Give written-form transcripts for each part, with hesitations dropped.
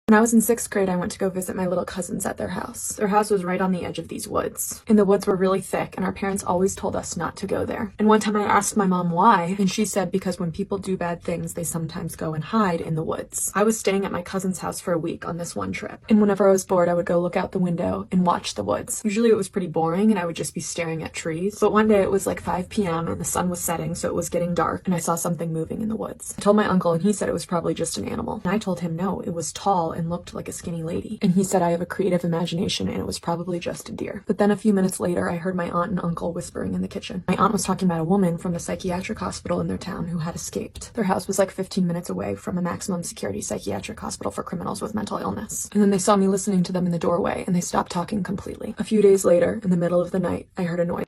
When I was in 6th grade, I went to go visit my little cousins at their house. Their house was right on the edge of these woods, and the woods were really thick, and our parents always told us not to go there. And one time I asked my mom why, and she said because when people do bad things, they sometimes go and hide in the woods. I was staying at my cousin's house for a week on this one trip, and whenever I was bored, I would go look out the window and watch the woods. Usually it was pretty boring, and I would just be staring at trees, but one day it was like 5 p.m. and the sun was setting, so it was getting dark, and I saw something moving in the woods. I told my uncle, and he said it was probably just an animal, and I told him no, it was tall and looked like a skinny lady. And he said I have a creative imagination and it was probably just a deer. But then a few minutes later, I heard my aunt and uncle whispering in the kitchen. My aunt was talking about a woman from the psychiatric hospital in their town who had escaped. Their house was like 15 minutes away from a maximum security psychiatric hospital for criminals with mental illness. And then they saw me listening to them in the doorway and they stopped talking completely. A few days later, in the middle of the night, I heard a noise.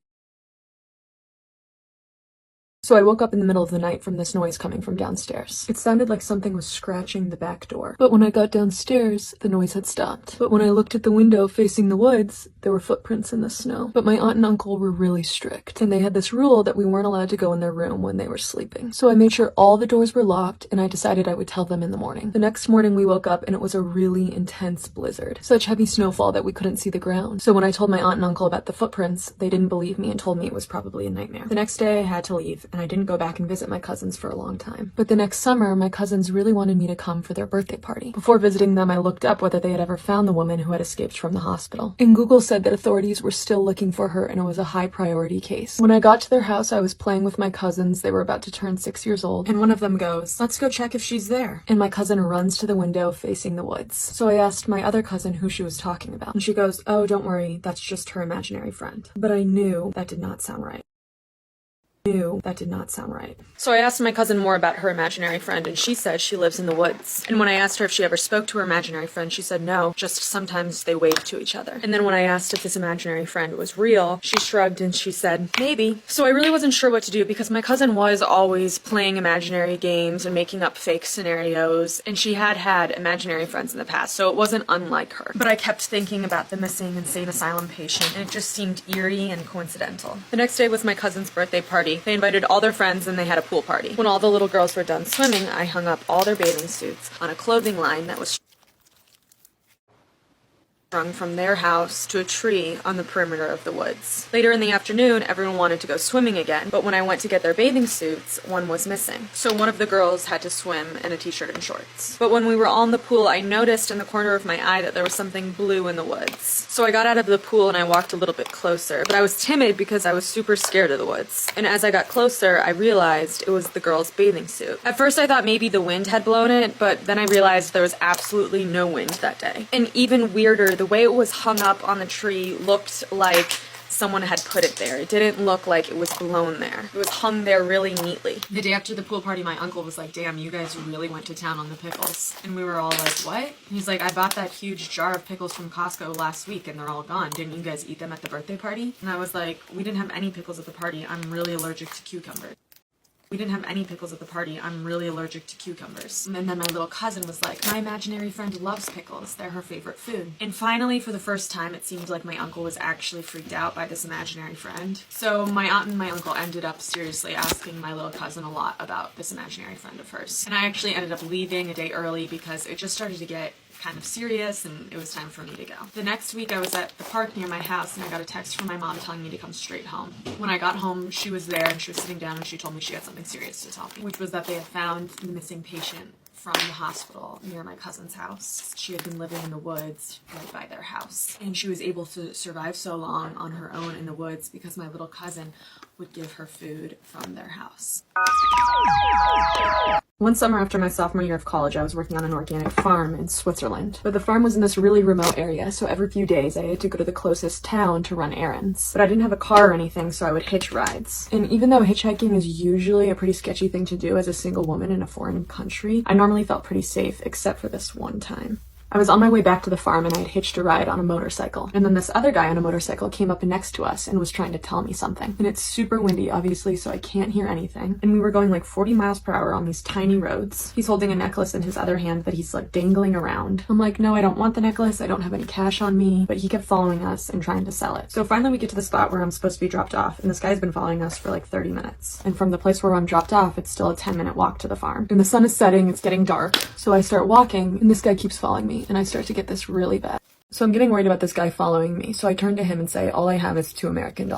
So I woke up in the middle of the night from this noise coming from downstairs. It sounded like something was scratching the back door. But when I got downstairs, the noise had stopped. But when I looked at the window facing the woods, there were footprints in the snow. But my aunt and uncle were really strict, and they had this rule that we weren't allowed to go in their room when they were sleeping. So I made sure all the doors were locked, and I decided I would tell them in the morning. The next morning we woke up and it was a really intense blizzard. Such heavy snowfall that we couldn't see the ground. So when I told my aunt and uncle about the footprints, they didn't believe me and told me it was probably a nightmare. The next day I had to leave, and I didn't go back and visit my cousins for a long time. But the next summer, my cousins really wanted me to come for their birthday party. Before visiting them, I looked up whether they had ever found the woman who had escaped from the hospital. And Google said that authorities were still looking for her and it was a high priority case. When I got to their house, I was playing with my cousins. They were about to turn 6 years old, and one of them goes, "Let's go check if she's there." And my cousin runs to the window facing the woods. So I asked my other cousin who she was talking about, and she goes, "Oh, don't worry, that's just her imaginary friend." But I knew that did not sound right. So I asked my cousin more about her imaginary friend, and she said she lives in the woods. And when I asked her if she ever spoke to her imaginary friend, she said no, just sometimes they wave to each other. And then when I asked if this imaginary friend was real, she shrugged and she said, maybe. So I really wasn't sure what to do because my cousin was always playing imaginary games and making up fake scenarios, and she had had imaginary friends in the past, so it wasn't unlike her. But I kept thinking about the missing insane asylum patient, and it just seemed eerie and coincidental. The next day was my cousin's birthday party. They invited all their friends and they had a pool party. When all the little girls were done swimming, I hung up all their bathing suits on a clothing line that was strung from their house to a tree on the perimeter of the woods. Later in the afternoon, everyone wanted to go swimming again, but when I went to get their bathing suits, one was missing. So one of the girls had to swim in a t-shirt and shorts. But when we were all in the pool, I noticed in the corner of my eye that there was something blue in the woods. So I got out of the pool and I walked a little bit closer, but I was timid because I was super scared of the woods. And as I got closer, I realized it was the girl's bathing suit. At first I thought maybe the wind had blown it, but then I realized there was absolutely no wind that day. And even weirder, the way it was hung up on the tree looked like someone had put it there. It didn't look like it was blown there. It was hung there really neatly. The day after the pool party, my uncle was like, "Damn, you guys really went to town on the pickles." And we were all like, "What?" He's like, "I bought that huge jar of pickles from Costco last week and they're all gone. Didn't you guys eat them at the birthday party?" And I was like, "We didn't have any pickles at the party. I'm really allergic to cucumbers." We didn't have any pickles at the party. I'm really allergic to cucumbers. And then my little cousin was like, "My imaginary friend loves pickles. They're her favorite food." And finally, for the first time, it seemed like my uncle was actually freaked out by this imaginary friend. So my aunt and my uncle ended up seriously asking my little cousin a lot about this imaginary friend of hers. And I actually ended up leaving a day early because it just started to get kind of serious and it was time for me to go. The next week I was at the park near my house and I got a text from my mom telling me to come straight home. When I got home, she was there and she was sitting down and she told me she had something serious to tell me, which was that they had found the missing patient from the hospital near my cousin's house. She had been living in the woods right by their house, and she was able to survive so long on her own in the woods because my little cousin would give her food from their house. One summer after my sophomore year of college, I was working on an organic farm in Switzerland. But the farm was in this really remote area, so every few days I had to go to the closest town to run errands. But I didn't have a car or anything, so I would hitch rides. And even though hitchhiking is usually a pretty sketchy thing to do as a single woman in a foreign country, I normally felt pretty safe, except for this one time. I was on my way back to the farm and I had hitched a ride on a motorcycle. And then this other guy on a motorcycle came up next to us and was trying to tell me something. And it's super windy, obviously, so I can't hear anything. And we were going like 40 miles per hour on these tiny roads. He's holding a necklace in his other hand that he's like dangling around. I'm like, "No, I don't want the necklace. I don't have any cash on me." But he kept following us and trying to sell it. So finally we get to the spot where I'm supposed to be dropped off. And this guy's been following us for like 30 minutes. And from the place where I'm dropped off, it's still a 10-minute walk to the farm. And the sun is setting, it's getting dark. So I start walking and this guy keeps following me. me, and I start to get this really bad. So I'm getting worried about this guy following me, so I turn to him and say, all I have is $2 American.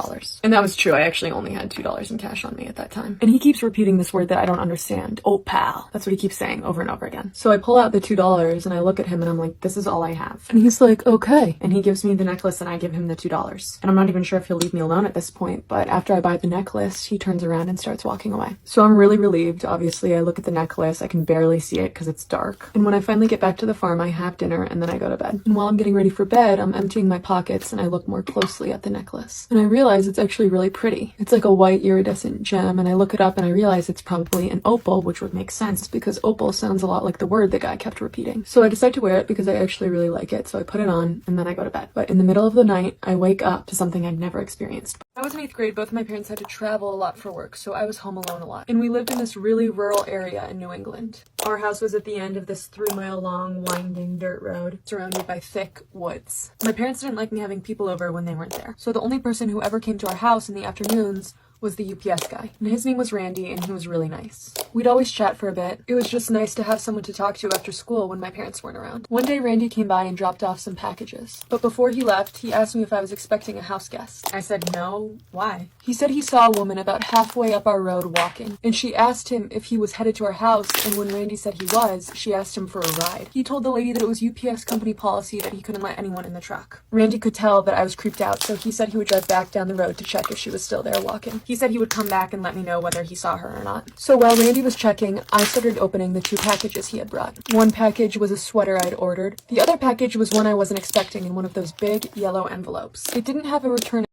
And that was true, I actually only had $2 in cash on me at that time. And he keeps repeating this word that I don't understand. Oh, pal. That's what he keeps saying over and over again. So I pull out the $2 and I look at him and I'm like, this is all I have. And he's like, okay. And he gives me the necklace and I give him the $2. And I'm not even sure if he'll leave me alone at this point, but after I buy the necklace, he turns around and starts walking away. So I'm really relieved. Obviously, I look at the necklace, I can barely see it because it's dark. And when I finally get back to the farm, I have dinner and then I go to bed. And while I'm getting ready for bed, I'm emptying my pockets and I look more closely at the necklace. And I realize it's actually really pretty. It's like a white iridescent gem, and I look it up and I realize it's probably an opal, which would make sense because opal sounds a lot like the word the guy kept repeating. So I decide to wear it because I actually really like it, so I put it on and then I go to bed. But in the middle of the night, I wake up to something I'd never experienced. When I was in 8th grade, both of my parents had to travel a lot for work, so I was home alone a lot. And we lived in this really rural area in New England. Our house was at the end of this 3-mile-long, winding dirt road, surrounded by thick woods. My parents didn't like me having people over when they weren't there, so the only person who ever came to our house in the afternoons was the UPS guy, and his name was Randy, and he was really nice. We'd always chat for a bit. It was just nice to have someone to talk to after school when my parents weren't around. One day, Randy came by and dropped off some packages, but before he left, he asked me if I was expecting a house guest. I said no. Why? He said he saw a woman about halfway up our road walking, and she asked him if he was headed to our house, and when Randy said he was, she asked him for a ride. He told the lady that it was UPS company policy that he couldn't let anyone in the truck. Randy could tell that I was creeped out, so he said he would drive back down the road to check if she was still there walking. He said he would come back and let me know whether he saw her or not. So while Randy was checking, I started opening the 2 packages he had brought. One package was a sweater I'd ordered. The other package was one I wasn't expecting in one of those big yellow envelopes. It didn't have a return. It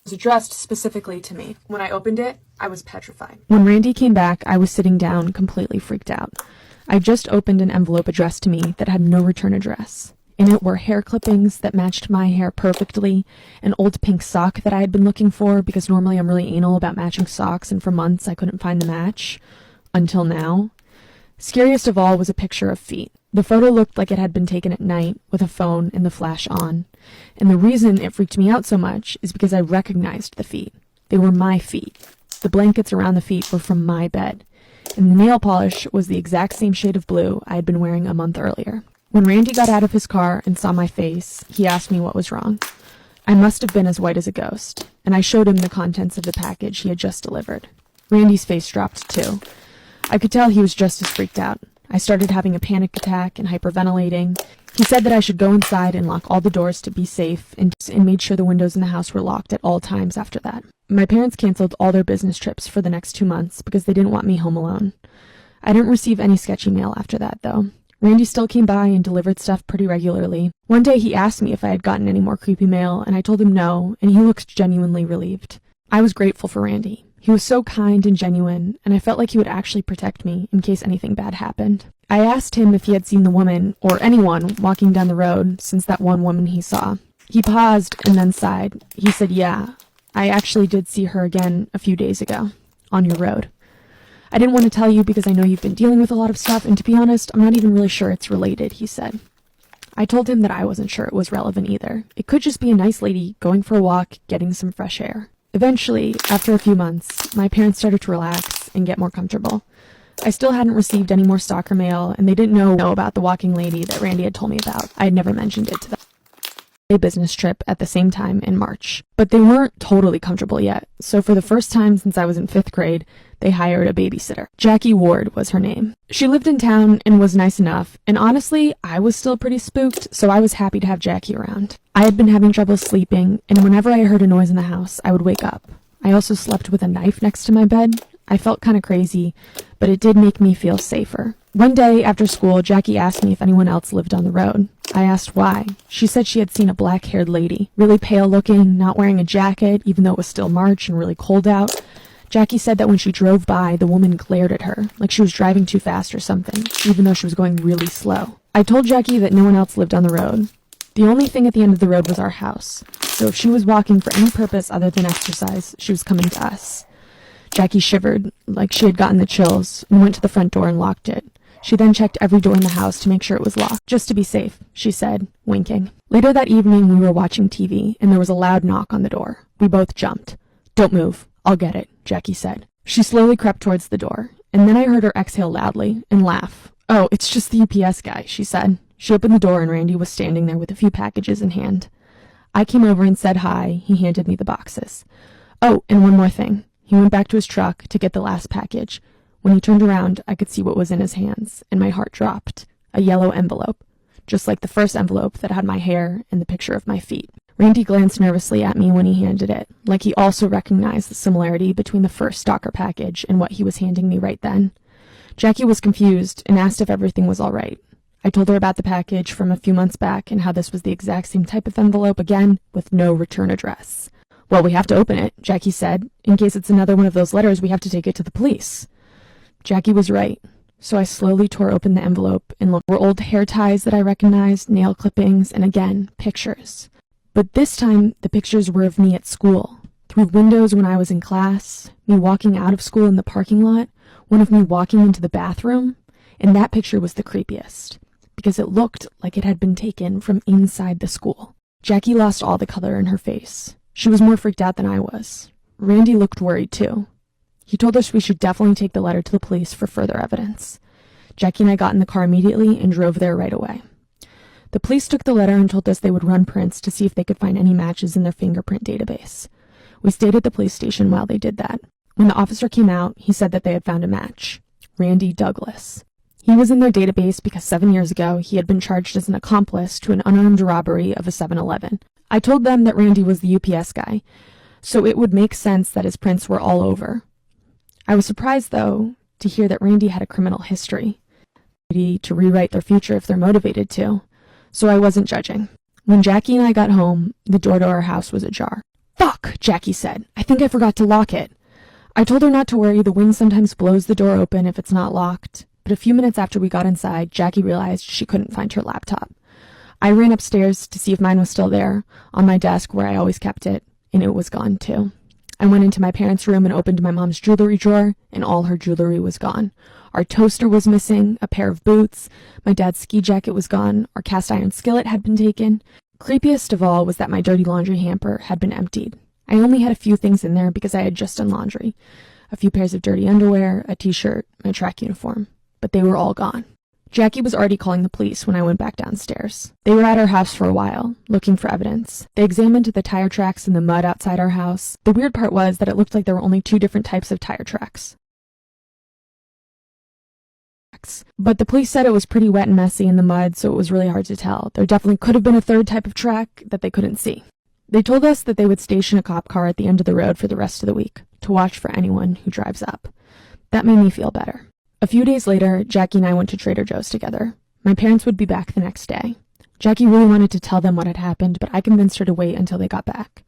was addressed specifically to me. When I opened it, I was petrified. When Randy came back, I was sitting down, completely freaked out. I just opened an envelope addressed to me that had no return address. In it were hair clippings that matched my hair perfectly, an old pink sock that I had been looking for because normally I'm really anal about matching socks, and for months I couldn't find the match. Until now. Scariest of all was a picture of feet. The photo looked like it had been taken at night with a phone and the flash on. And the reason it freaked me out so much is because I recognized the feet. They were my feet. The blankets around the feet were from my bed. And the nail polish was the exact same shade of blue I had been wearing a month earlier. When Randy got out of his car and saw my face, he asked me what was wrong. I must have been as white as a ghost, and I showed him the contents of the package he had just delivered. Randy's face dropped too. I could tell he was just as freaked out. I started having a panic attack and hyperventilating. He said that I should go inside and lock all the doors to be safe, and made sure the windows in the house were locked at all times after that. My parents canceled all their business trips for the next 2 months because they didn't want me home alone. I didn't receive any sketchy mail after that, though. Randy still came by and delivered stuff pretty regularly. One day he asked me if I had gotten any more creepy mail, and I told him no, and he looked genuinely relieved. I was grateful for Randy. He was so kind and genuine, and I felt like he would actually protect me in case anything bad happened. I asked him if he had seen the woman, or anyone, walking down the road since that one woman he saw. He paused and then sighed. He said, "Yeah, I actually did see her again a few days ago, on your road. I didn't want to tell you because I know you've been dealing with a lot of stuff, and to be honest, I'm not even really sure it's related," he said. I told him that I wasn't sure it was relevant either. It could just be a nice lady going for a walk, getting some fresh air. Eventually, after a few months, my parents started to relax and get more comfortable. I still hadn't received any more stalker mail, and they didn't know about the walking lady that Randy had told me about. I had never mentioned it to them. A business trip at the same time in March. But they weren't totally comfortable yet, so for the first time since I was in 5th grade, they hired a babysitter. Jackie Ward was her name. She lived in town and was nice enough, and honestly, I was still pretty spooked, so I was happy to have Jackie around. I had been having trouble sleeping, and whenever I heard a noise in the house, I would wake up. I also slept with a knife next to my bed. I felt kind of crazy, but it did make me feel safer. One day after school, Jackie asked me if anyone else lived on the road. I asked why. She said she had seen a black-haired lady, really pale looking, not wearing a jacket, even though it was still March and really cold out. Jackie said that when she drove by, the woman glared at her, like she was driving too fast or something, even though she was going really slow. I told Jackie that no one else lived on the road. The only thing at the end of the road was our house, so if she was walking for any purpose other than exercise, she was coming to us. Jackie shivered, like she had gotten the chills, and went to the front door and locked it. She then checked every door in the house to make sure it was locked, just to be safe, she said, winking. Later that evening, we were watching TV, and there was a loud knock on the door. We both jumped. "Don't move. I'll get it," Jackie said. She slowly crept towards the door, and then I heard her exhale loudly and laugh. "Oh, it's just the UPS guy," she said. She opened the door and Randy was standing there with a few packages in hand. I came over and said hi. He handed me the boxes. Oh, and one more thing. He went back to his truck to get the last package. When he turned around, I could see what was in his hands, and my heart dropped. A yellow envelope, just like the first envelope that had my hair and the picture of my feet. Randy glanced nervously at me when he handed it, like he also recognized the similarity between the first stalker package and what he was handing me right then. Jackie was confused and asked if everything was all right. I told her about the package from a few months back and how this was the exact same type of envelope again, with no return address. "Well, we have to open it," Jackie said. "In case it's another one of those letters, we have to take it to the police." Jackie was right. So I slowly tore open the envelope and looked. There were old hair ties that I recognized, nail clippings, and again, pictures. But this time, the pictures were of me at school. Through windows when I was in class, me walking out of school in the parking lot, one of me walking into the bathroom, and that picture was the creepiest, because it looked like it had been taken from inside the school. Jackie lost all the color in her face. She was more freaked out than I was. Randy looked worried too. He told us we should definitely take the letter to the police for further evidence. Jackie and I got in the car immediately and drove there right away. The police took the letter and told us they would run prints to see if they could find any matches in their fingerprint database. We stayed at the police station while they did that. When the officer came out, he said that they had found a match. Randy Douglas. He was in their database because 7 years ago he had been charged as an accomplice to an unarmed robbery of a 7-Eleven. I told them that Randy was the UPS guy, so it would make sense that his prints were all over. I was surprised, though, to hear that Randy had a criminal history. To rewrite their future if they're motivated to, so I wasn't judging. When Jackie and I got home, the door to our house was ajar. "Fuck," Jackie said. "I think I forgot to lock it." I told her not to worry, the wind sometimes blows the door open if it's not locked. But a few minutes after we got inside, Jackie realized she couldn't find her laptop. I ran upstairs to see if mine was still there, on my desk where I always kept it, and it was gone too. I went into my parents' room and opened my mom's jewelry drawer, and all her jewelry was gone. Our toaster was missing, a pair of boots, my dad's ski jacket was gone, our cast iron skillet had been taken. Creepiest of all was that my dirty laundry hamper had been emptied. I only had a few things in there because I had just done laundry. A few pairs of dirty underwear, a t-shirt, my track uniform. But they were all gone. Jackie was already calling the police when I went back downstairs. They were at our house for a while, looking for evidence. They examined the tire tracks in the mud outside our house. The weird part was that it looked like there were only 2 different types of tire tracks. But the police said it was pretty wet and messy in the mud, so it was really hard to tell. There definitely could have been a 3rd type of track that they couldn't see. They told us that they would station a cop car at the end of the road for the rest of the week, to watch for anyone who drives up. That made me feel better. A few days later, Jackie and I went to Trader Joe's together. My parents would be back the next day. Jackie really wanted to tell them what had happened, but I convinced her to wait until they got back.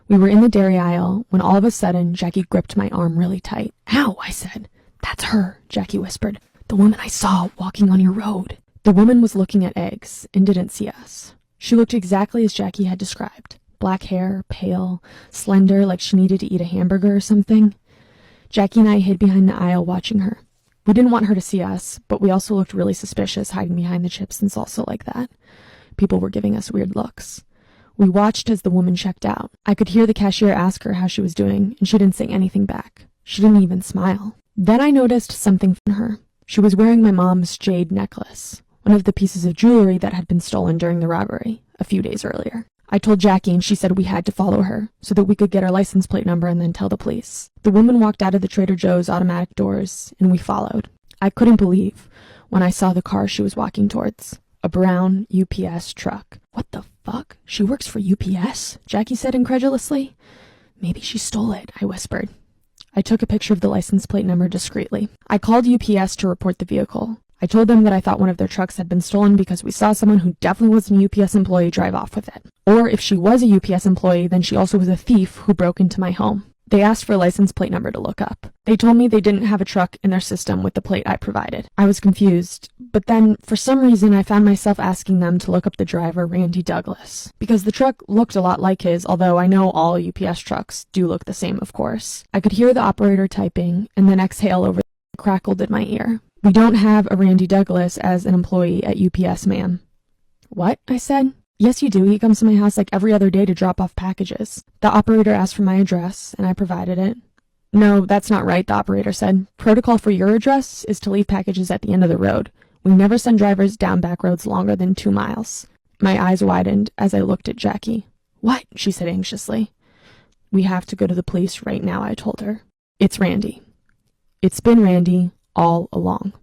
We were in the dairy aisle when all of a sudden Jackie gripped my arm really tight. "Ow," I said. "That's her," Jackie whispered. "The woman I saw walking on your road." The woman was looking at eggs and didn't see us. She looked exactly as Jackie had described. Black hair, pale, slender, like she needed to eat a hamburger or something. Jackie and I hid behind the aisle watching her. We didn't want her to see us, but we also looked really suspicious hiding behind the chips and salsa like that. People were giving us weird looks. We watched as the woman checked out. I could hear the cashier ask her how she was doing, and she didn't say anything back. She didn't even smile. Then I noticed something from her. She was wearing my mom's jade necklace, one of the pieces of jewelry that had been stolen during the robbery a few days earlier. I told Jackie and she said we had to follow her so that we could get her license plate number and then tell the police. The woman walked out of the Trader Joe's automatic doors and we followed. I couldn't believe when I saw the car she was walking towards. A brown UPS truck. "What the fuck? She works for UPS?" Jackie said incredulously. "Maybe she stole it," I whispered. I took a picture of the license plate number discreetly. I called UPS to report the vehicle. I told them that I thought one of their trucks had been stolen because we saw someone who definitely wasn't a UPS employee drive off with it. Or if she was a UPS employee, then she also was a thief who broke into my home. They asked for a license plate number to look up. They told me they didn't have a truck in their system with the plate I provided. I was confused, but then, for some reason, I found myself asking them to look up the driver, Randy Douglas, because the truck looked a lot like his, although I know all UPS trucks do look the same, of course. I could hear the operator typing, and then exhale over the crackled in my ear. "We don't have a Randy Douglas as an employee at UPS, ma'am." "What?" I said. "Yes, you do. He comes to my house like every other day to drop off packages." The operator asked for my address, and I provided it. "No, that's not right," the operator said. "Protocol for your address is to leave packages at the end of the road. We never send drivers down back roads longer than 2 miles. My eyes widened as I looked at Jackie. What? She said anxiously. We have to go to the police right now, I told her. It's Randy. It's been Randy all along.